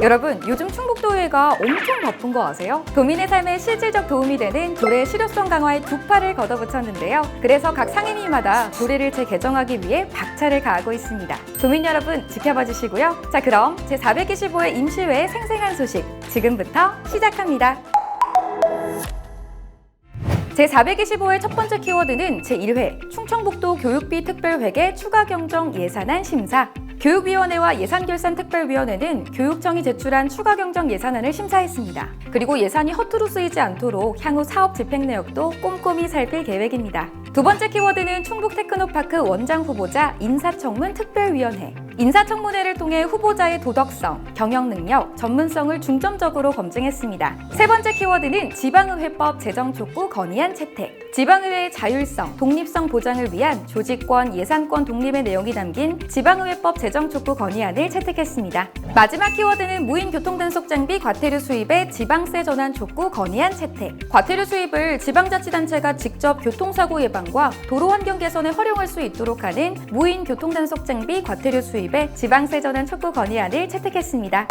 여러분, 요즘 충북도의회가 엄청 바쁜 거 아세요? 도민의 삶에 실질적 도움이 되는 조례 실효성 강화에 두 팔을 걷어붙였는데요. 그래서 각 상임위마다 조례를 재개정하기 위해 박차를 가하고 있습니다. 도민 여러분 지켜봐 주시고요. 자, 그럼 제425회 임시회의 생생한 소식 지금부터 시작합니다. 제425회 첫 번째 키워드는 제1회 충청북도 교육비 특별회계 추가 경정 예산안 심사. 교육위원회와 예산결산특별위원회는 교육청이 제출한 추가 경정 예산안을 심사했습니다. 그리고 예산이 허투루 쓰이지 않도록 향후 사업 집행 내역도 꼼꼼히 살필 계획입니다. 두 번째 키워드는 충북테크노파크 원장 후보자 인사청문 특별위원회. 인사청문회를 통해 후보자의 도덕성, 경영 능력, 전문성을 중점적으로 검증했습니다. 세 번째 키워드는 지방의회법 제정 촉구 건의안 채택. 지방의회의 자율성, 독립성 보장을 위한 조직권, 예산권 독립의 내용이 담긴 지방의회법 제정 촉구 건의안을 채택했습니다. 마지막 키워드는 무인 교통단속 장비 과태료 수입의 지방세 전환 촉구 건의안 채택. 과태료 수입을 지방자치단체가 직접 교통사고 예방과 도로 환경 개선에 활용할 수 있도록 하는 무인 교통단속 장비 과태료 수입 지방세 전환 촉구 건의안을 채택했습니다.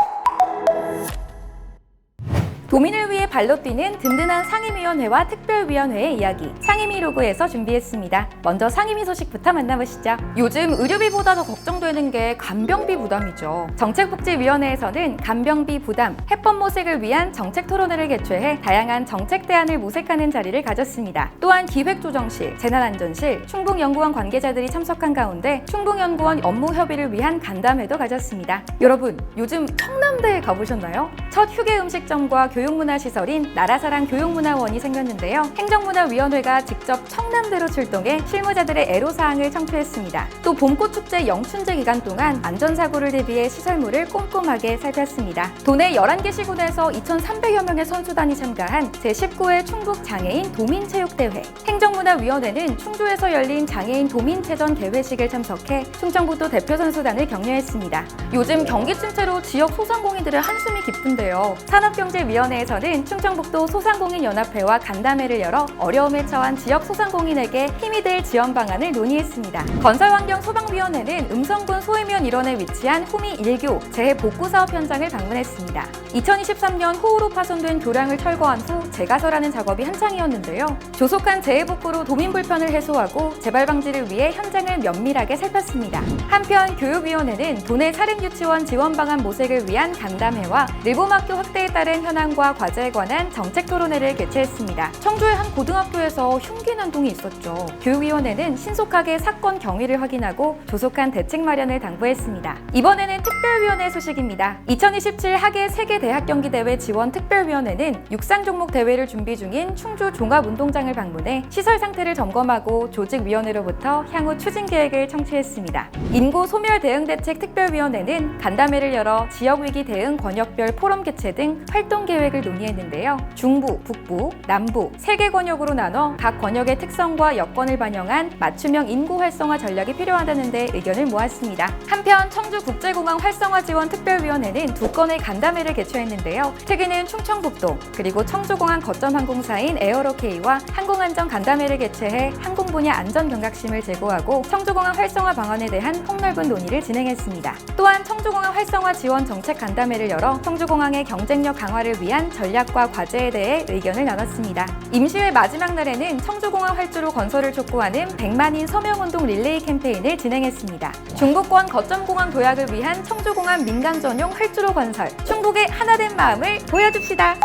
도민을 위해 발로 뛰는 든든한 상임위원회와 특별위원회의 이야기 상임위 로그에서 준비했습니다. 먼저 상임위 소식부터 만나보시죠. 요즘 의료비보다 더 걱정되는 게 간병비 부담이죠. 정책복지위원회에서는 간병비 부담, 해법 모색을 위한 정책 토론회를 개최해 다양한 정책 대안을 모색하는 자리를 가졌습니다. 또한 기획조정실, 재난안전실, 충북연구원 관계자들이 참석한 가운데 충북연구원 업무 협의를 위한 간담회도 가졌습니다. 여러분, 요즘 청남대에 가보셨나요? 첫 휴게 음식점과 교육문화시설인 나라사랑 교육문화원이 생겼는데요. 행정문화위원회가 직접 청남대로 출동해 실무자들의 애로사항을 청취했습니다. 또 봄꽃축제 영춘제 기간 동안 안전사고를 대비해 시설물을 꼼꼼하게 살폈습니다. 도내 11개 시군에서 2,300여 명의 선수단이 참가한 제19회 충북장애인 도민체육대회. 행정문화위원회는 충주에서 열린 장애인 도민체전 개회식을 참석해 충청북도 대표 선수단을 격려했습니다. 요즘 경기 침체로 지역 소상공인들의 한숨이 깊은데요. 산업경제위원회에서는 충청북도 소상공인연합회와 간담회를 열어 어려움에 처한 지역 소상공인에게 힘이 될 지원 방안을 논의했습니다. 건설환경소방위원회는 음성군 소해면 일원에 위치한 후미 1교 재해복구사업 현장을 방문했습니다. 2023년 호우로 파손된 교량을 철거한 후 재가설하는 작업이 한창이었는데요. 조속한 재해복구로 도민 불편을 해소하고 재발 방지를 위해 현장을 면밀하게 살폈습니다. 한편 교육위원회는 도내 사립유치원 지원 방안 모색을 위한 간담회와 늘봄학교 확대에 따른 현황과 과제에 관한 정책 토론회를 개최했습니다. 청주의 한 고등학교에서 흉기 난동이 있었죠. 교육위원회는 신속하게 사건 경위를 확인하고 조속한 대책 마련을 당부했습니다. 이번에는 특별위원회 소식입니다. 2027 하계 세계대학경기대회 지원 특별위원회는 육상 종목 대회를 준비 중인 충주 종합운동장을 방문해 시설 상태를 점검하고 조직위원회로부터 향후 추진 계획을 청취했습니다. 인구 소멸 대응 대책 특별위원회는 간담회를 열어 지역위기 대응 권역별 포럼 개최 등 활동 계획을 논의했는데요. 중부, 북부, 남부 3개 권역으로 나눠 각 권역의 특성과 여건을 반영한 맞춤형 인구 활성화 전략이 필요하다는 데 의견을 모았습니다. 한편 청주국제공항 활성화 지원 특별위원회는 2건의 간담회를 개최했는데요. 최근엔 충청북도 그리고 청주공항 거점 항공사인 에어로K와 항공안전 간담회를 개최해 항공 분야 안전 경각심을 제고하고 청주공항 활성화 방안에 대한 폭넓은 논의를 진행했습니다. 또한 청주공항 활성화 지원 정책 간담회를 열어 청주공항의 경쟁력 강화를 위한 전략과 과제에 대해 의견을 나눴습니다. 임시회 마지막 날에는 청주공항 활주로 건설을 촉구하는 100만인 서명운동 릴레이 캠페인을 진행했습니다. 중부권 거점공항 도약을 위한 청주공항 민간 전용 활주로 건설, 충북의 하나된 마음을 보여줍시다.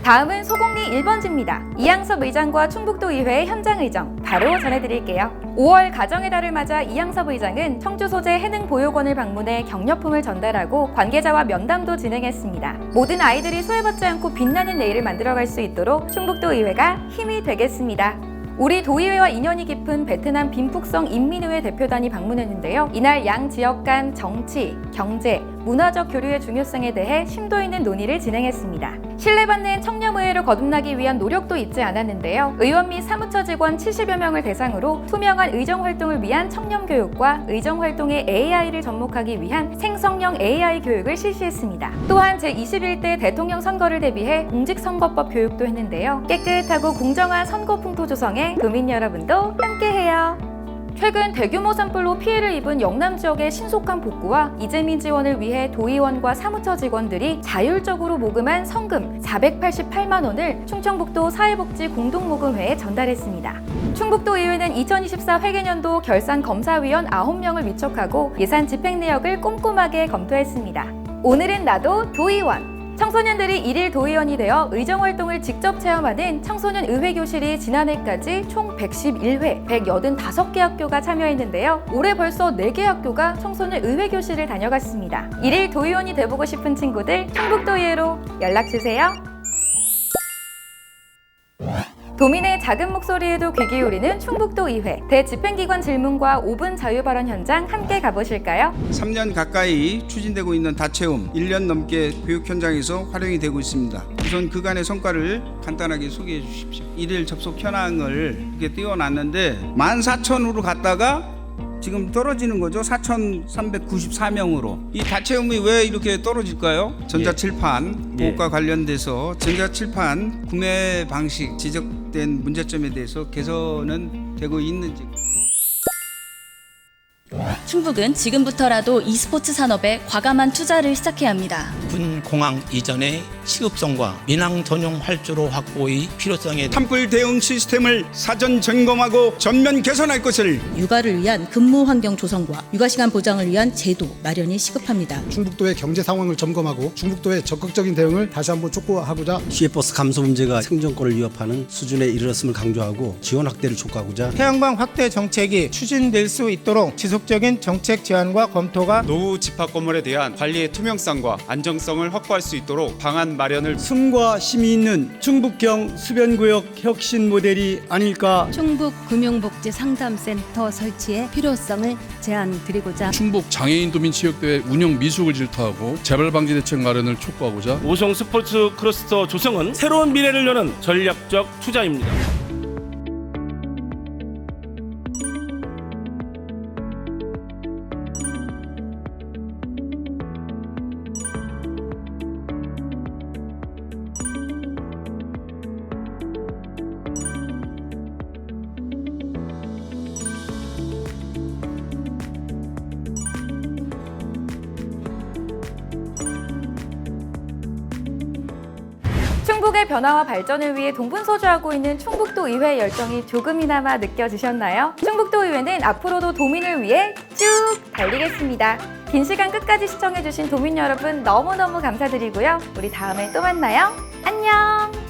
다음은 소공리 1번지입니다. 이양섭 의장과 충북도의회의 현장 의정 바로 전해드릴게요. 5월 가정의 달을 맞아 이양섭 의장은 청주 소재 해능보육원을 방문해 격려품을 전달하고 관계자와 면담도 진행했습니다. 모든 아이들이 소외받지 않고 빛나는 내일을 만들어갈 수 있도록 충북도의회가 힘이 되겠습니다. 우리 도의회와 인연이 깊은 베트남 빈푹성 인민의회 대표단이 방문했는데요. 이날 양 지역 간 정치, 경제, 문화적 교류의 중요성에 대해 심도 있는 논의를 진행했습니다. 신뢰받는 청렴의회로 거듭나기 위한 노력도 잊지 않았는데요. 의원 및 사무처 직원 70여 명을 대상으로 투명한 의정활동을 위한 청렴교육과 의정활동의 AI를 접목하기 위한 생성형 AI 교육을 실시했습니다. 또한 제21대 대통령 선거를 대비해 공직선거법 교육도 했는데요. 깨끗하고 공정한 선거 풍토 조성에 도민 여러분도 함께해요. 최근 대규모 산불로 피해를 입은 영남 지역의 신속한 복구와 이재민 지원을 위해 도의원과 사무처 직원들이 자율적으로 모금한 성금 488만 원을 충청북도 사회복지 공동모금회에 전달했습니다. 충북도의회는 2024 회계년도 결산검사위원 9명을 위촉하고 예산 집행 내역을 꼼꼼하게 검토했습니다. 오늘은 나도 도의원! 청소년들이 1일 도의원이 되어 의정활동을 직접 체험하는 청소년 의회교실이 지난해까지 총 111회, 185개 학교가 참여했는데요. 올해 벌써 4개 학교가 청소년 의회교실을 다녀갔습니다. 1일 도의원이 돼보고 싶은 친구들 충북도의회로 연락주세요. 도민의 작은 목소리에도 귀 기울이는 충북도의회 대집행기관 질문과 5분 자유발언 현장 함께 가보실까요? 3년 가까이 추진되고 있는 다채움 1년 넘게 교육 현장에서 활용이 되고 있습니다. 우선 그간의 성과를 간단하게 소개해 주십시오. 일일 접속 현황을 이렇게 띄워놨는데 14,000으로 갔다가 지금 떨어지는 거죠. 4,394명으로. 이 다채움이 왜 이렇게 떨어질까요? 전자칠판 보호과 관련돼서 전자칠판 구매 방식 지적된 문제점에 대해서 개선은 되고 있는지. 충북은 지금부터라도 e스포츠 산업에 과감한 투자를 시작해야 합니다. 군 공항 이전의 시급성과 민항 전용 활주로 확보의 필요성에 산불 대응 시스템을 사전 점검하고 전면 개선할 것을 육아를 위한 근무 환경 조성과 육아 시간 보장을 위한 제도 마련이 시급합니다. 충북도의 경제 상황을 점검하고 충북도의 적극적인 대응을 다시 한번 촉구하고자 시외버스 감소 문제가 생존권을 위협하는 수준에 이르렀음을 강조하고 지원 확대를 촉구하고자 태양광 확대 정책이 추진될 수 있도록 지속적인 정책 제안과 검토가 노후 집합 건물에 대한 관리의 투명성과 안정성을 확보할 수 있도록 방안 마련을 숨과 쉼이 있는 충북형 수변구역 혁신 모델이 아닐까. 충북 금융복지 상담센터 설치의 필요성을 제안드리고자 충북 장애인 도민 체육대회 운영 미숙을 질타하고 재발 방지 대책 마련을 촉구하고자 오송 스포츠 클러스터 조성은 새로운 미래를 여는 전략적 투자입니다. 충북의 변화와 발전을 위해 동분서주하고 있는 충북도 의회의 열정이 조금이나마 느껴지셨나요? 충북도 의회는 앞으로도 도민을 위해 쭉 달리겠습니다. 긴 시간 끝까지 시청해주신 도민 여러분 너무너무 감사드리고요. 우리 다음에 또 만나요. 안녕!